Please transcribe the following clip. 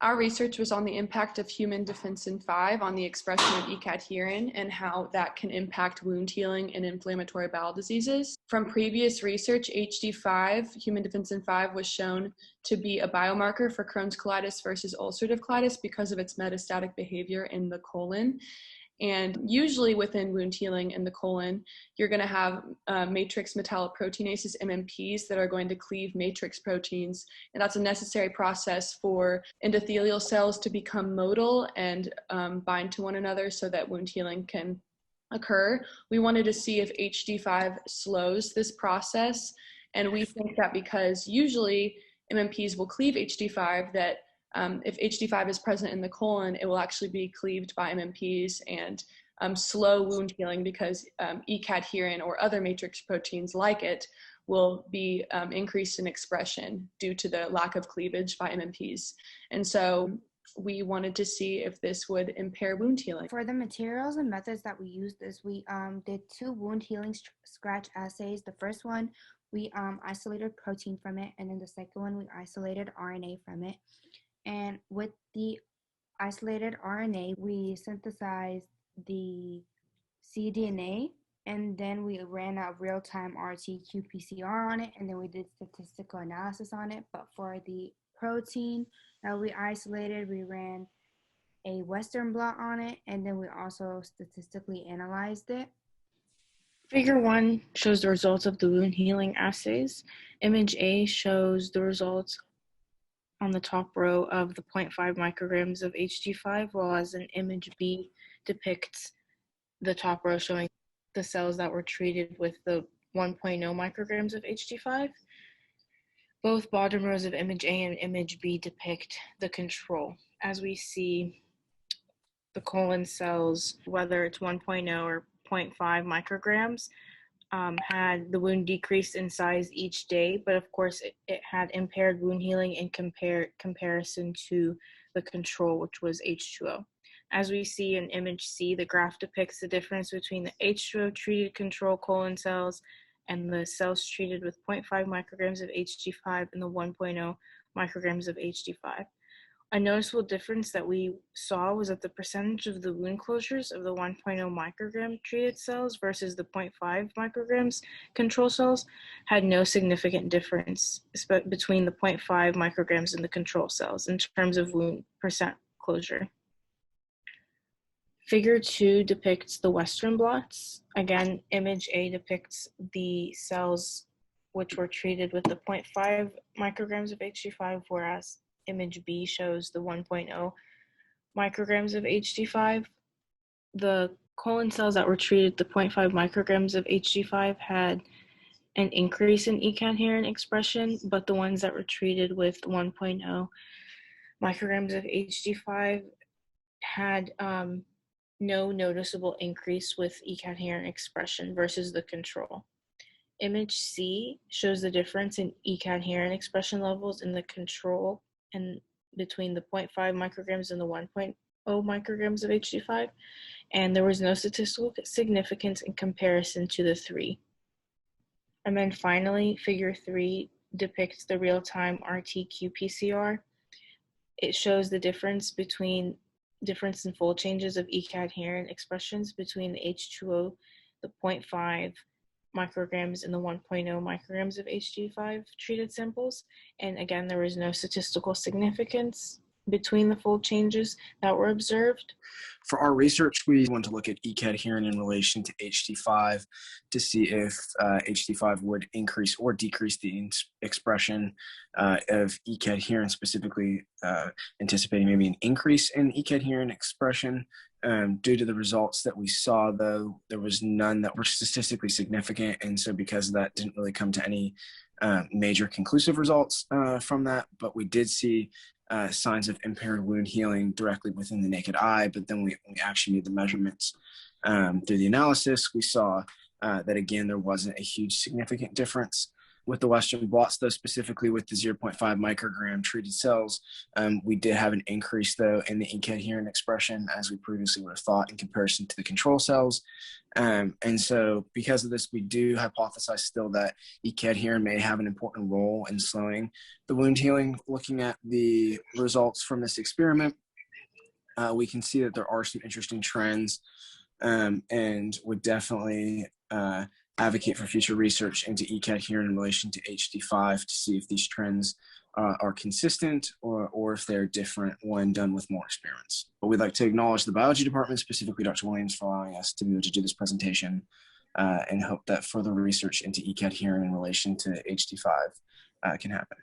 Our research was on the impact of human defensin-5 on the expression of E-cadherin and how that can impact wound healing and inflammatory bowel diseases. From previous research, HD5, human defensin-5, was shown to be a biomarker for Crohn's colitis versus ulcerative colitis because of its metastatic behavior in the colon. And usually within wound healing in the colon, you're going to have matrix metalloproteinases, MMPs, that are going to cleave matrix proteins. And that's a necessary process for endothelial cells to become motile and bind to one another so that wound healing can occur. We wanted to see if HD5 slows this process. And we think that because usually MMPs will cleave HD5, that if HD5 is present in the colon, it will actually be cleaved by MMPs and slow wound healing because E-cadherin or other matrix proteins like it will be increased in expression due to the lack of cleavage by MMPs. And so we wanted to see if this would impair wound healing. For the materials and methods that we used is we did 2 wound healing scratch assays. The first one, we isolated protein from it, and then the second one, we isolated RNA from it. And with the isolated RNA, we synthesized the cDNA, and then we ran a real-time RT-qPCR on it, and then we did statistical analysis on it. But for the protein that we isolated, we ran a Western blot on it, and then we also statistically analyzed it. Figure 1 shows the results of the wound healing assays. Image A shows the results on the top row of the 0.5 micrograms of HD5, while as an image B depicts the top row showing the cells that were treated with the 1.0 micrograms of HD5. Both bottom rows of image A and image B depict the control. As we see, the colon cells, whether it's 1.0 or 0.5 micrograms, had the wound decrease in size each day, but of course it had impaired wound healing in comparison to the control, which was H2O. As we see in image C, the graph depicts the difference between the H2O treated control colon cells and the cells treated with 0.5 micrograms of HD5 and the 1.0 micrograms of HD5. A noticeable difference that we saw was that the percentage of the wound closures of the 1.0 microgram treated cells versus the 0.5 micrograms control cells had no significant difference between the 0.5 micrograms and the control cells in terms of wound percent closure. Figure 2 depicts the Western blots. Again, image A depicts the cells which were treated with the 0.5 micrograms of HD5, whereas image B shows the 1.0 micrograms of HD5. The colon cells that were treated the 0.5 micrograms of HD5 had an increase in E-cadherin expression, but the ones that were treated with 1.0 micrograms of HD5 had no noticeable increase with E-cadherin expression versus the control. Image C shows the difference in E-cadherin expression levels in the control and between the 0.5 micrograms and the 1.0 micrograms of HD5, and there was no statistical significance in comparison to the 3. And then finally, figure 3 depicts the real-time RT-qPCR. It shows the difference in fold changes of E-cadherin expressions between the H2O, the 0.5 micrograms and the 1.0 micrograms of HD5 treated samples. And again, there was no statistical significance between the fold changes that were observed. For our research, we want to look at E-cadherin in relation to HD5 to see if HD5 would increase or decrease the expression of E-cadherin, specifically anticipating maybe an increase in E-cadherin expression. Due to the results that we saw, though, there was none that were statistically significant, and so because of that, didn't really come to any major conclusive results from that, but we did see signs of impaired wound healing directly within the naked eye. But then we actually did the measurements through the analysis. We saw that, again, there wasn't a huge significant difference With the Western blots, though, specifically with the 0.5 microgram treated cells, we did have an increase, though, in the E-cadherin expression, as we previously would have thought, in comparison to the control cells. And so because of this, we do hypothesize still that E-cadherin may have an important role in slowing the wound healing. Looking at the results from this experiment, we can see that there are some interesting trends, and would definitely advocate for future research into E-cadherin in relation to HD5 to see if these trends are consistent or if they're different when done with more experiments. But we'd like to acknowledge the biology department, specifically Dr. Williams, for allowing us to be able to do this presentation, and hope that further research into E-cadherin in relation to HD5 can happen.